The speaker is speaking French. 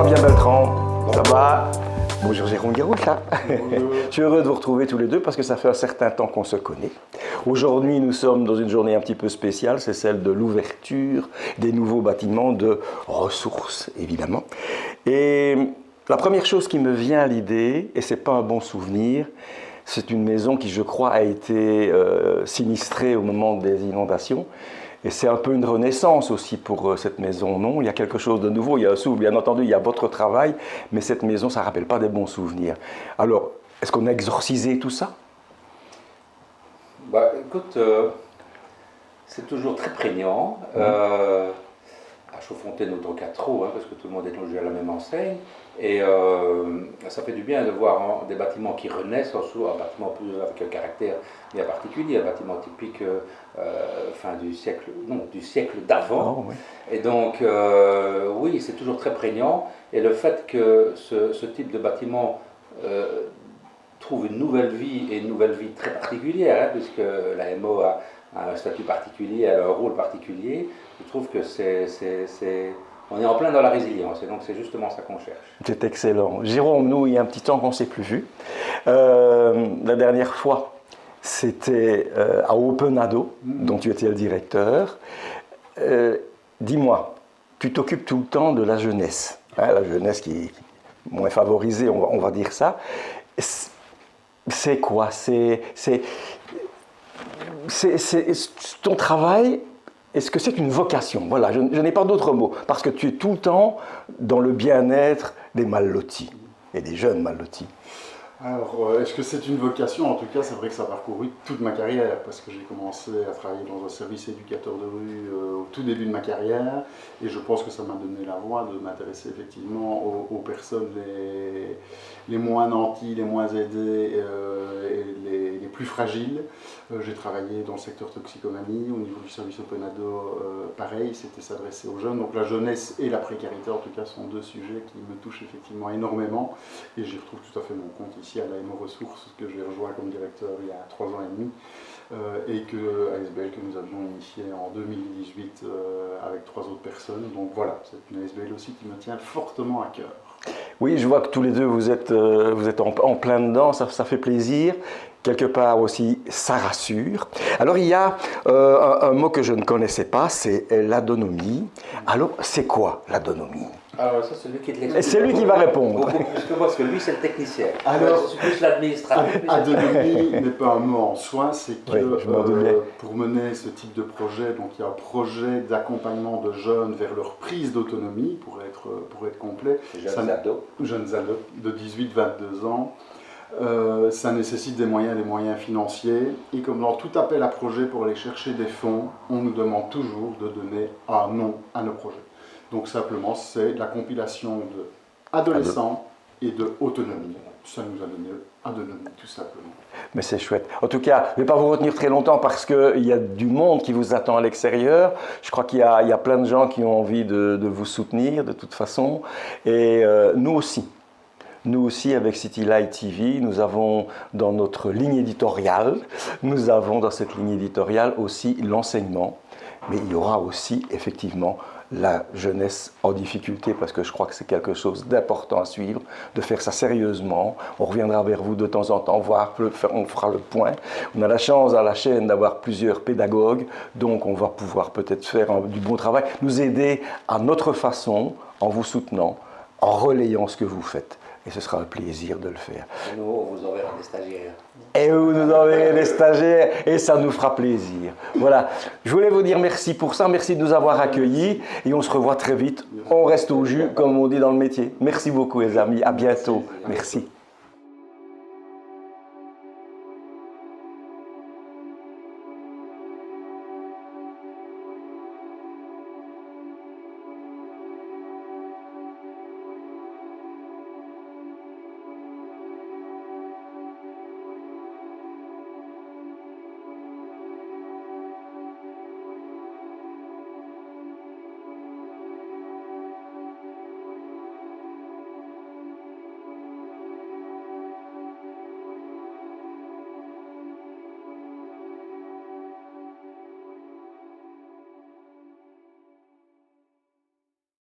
Fabien Beltran, ça va? Bonjour Jérôme Guéroucha. Je suis heureux de vous retrouver tous les deux parce que ça fait un certain temps qu'on se connaît. Aujourd'hui, nous sommes dans une journée un petit peu spéciale, c'est celle de l'ouverture des nouveaux bâtiments de ressources, évidemment. Et la première chose qui me vient à l'idée, et c'est pas un bon souvenir, c'est une maison qui, je crois, a été sinistrée au moment des inondations. Et c'est un peu une renaissance aussi pour cette maison, non? Il y a quelque chose de nouveau, il y a un souffle, bien entendu, il y a votre travail, mais cette maison, ça ne rappelle pas des bons souvenirs. Alors, est-ce qu'on a exorcisé tout ça? Bah, écoute, c'est toujours très prégnant. À Chaudfontaine, ou donc à trop, hein, parce que tout le monde est logé à la même enseigne. Et ça fait du bien de voir des bâtiments qui renaissent, surtout un bâtiment plus avec un caractère bien particulier, un bâtiment typique fin du siècle, non, du siècle d'avant. Oh, oui. Et donc, oui, c'est toujours très prégnant. Et le fait que ce type de bâtiment trouve une nouvelle vie, et une nouvelle vie très particulière, hein, puisque la MO a un statut particulier, a un rôle particulier, je trouve que on est en plein dans la résilience, et donc c'est justement ça qu'on cherche. C'est excellent. Jérôme, nous, il y a un petit temps qu'on ne s'est plus vu. La dernière fois, c'était à Openado, dont tu étais le directeur. Dis-moi, tu t'occupes tout le temps de la jeunesse, hein, la jeunesse qui est moins favorisée, on va dire ça. C'est quoi? Ton travail, est-ce que c'est une vocation? Voilà, je n'ai pas d'autre mot, parce que tu es tout le temps dans le bien-être des mal-lotis, et des jeunes mal-lotis. Alors, est-ce que c'est une vocation? En tout cas, c'est vrai que ça a parcouru toute ma carrière, parce que j'ai commencé à travailler dans un service éducateur de rue au tout début de ma carrière, et je pense que ça m'a donné la voie de m'intéresser effectivement aux personnes les moins nanties, les moins aidées et les plus fragiles. J'ai travaillé dans le secteur toxicomanie, au niveau du service Openado, pareil, c'était s'adresser aux jeunes. Donc la jeunesse et la précarité, en tout cas, sont deux sujets qui me touchent effectivement énormément, et j'y retrouve tout à fait mon compte ici à l'AMO Ressources, que j'ai rejoint comme directeur il y a 3 ans et demi, et que ASBL que nous avions initié en 2018 avec 3 autres personnes. Donc voilà, c'est une ASBL aussi qui me tient fortement à cœur. Oui, je vois que tous les deux, vous êtes en plein dedans, ça fait plaisir. Quelque part aussi, ça rassure. Alors, il y a un mot que je ne connaissais pas, c'est l'adonomie. Alors, c'est quoi l'adonomie? Alors ça, c'est lui qui te l'explique. C'est lui qui va répondre. Beaucoup plus que moi, parce que lui, c'est le technicien. Alors, je suis plus l'administratif. Adonomie n'est pas un mot en soi, c'est que Oui, je m'en doutais. pour mener ce type de projet, donc il y a un projet d'accompagnement de jeunes vers leur prise d'autonomie, pour être complet. Jeunes ados. Jeunes ados de 18-22 ans. Ça nécessite des moyens financiers, et comme dans tout appel à projet pour aller chercher des fonds, on nous demande toujours de donner un nom à nos projets. Donc simplement, c'est la compilation de adolescents et de autonomie. Ça nous a donné Adonomie, tout simplement. Mais c'est chouette. En tout cas, je ne vais pas vous retenir très longtemps parce qu'il y a du monde qui vous attend à l'extérieur. Je crois qu'il y a plein de gens qui ont envie de vous soutenir de toute façon. Et nous aussi. Nous aussi, avec City Light TV, nous avons dans notre ligne éditoriale, nous avons dans cette ligne éditoriale aussi l'enseignement. Mais il y aura aussi effectivement la jeunesse en difficulté, parce que je crois que c'est quelque chose d'important à suivre, de faire ça sérieusement. On reviendra vers vous de temps en temps, on fera le point. On a la chance à la chaîne d'avoir plusieurs pédagogues, donc on va pouvoir peut-être faire du bon travail, nous aider à notre façon, en vous soutenant, en relayant ce que vous faites. Et ce sera un plaisir de le faire. Et nous, on vous enverra des stagiaires. Et vous nous enverrez des stagiaires et ça nous fera plaisir. Voilà, je voulais vous dire merci pour ça, merci de nous avoir accueillis et on se revoit très vite. On reste au jus, comme on dit dans le métier. Merci beaucoup les amis, à bientôt. Merci.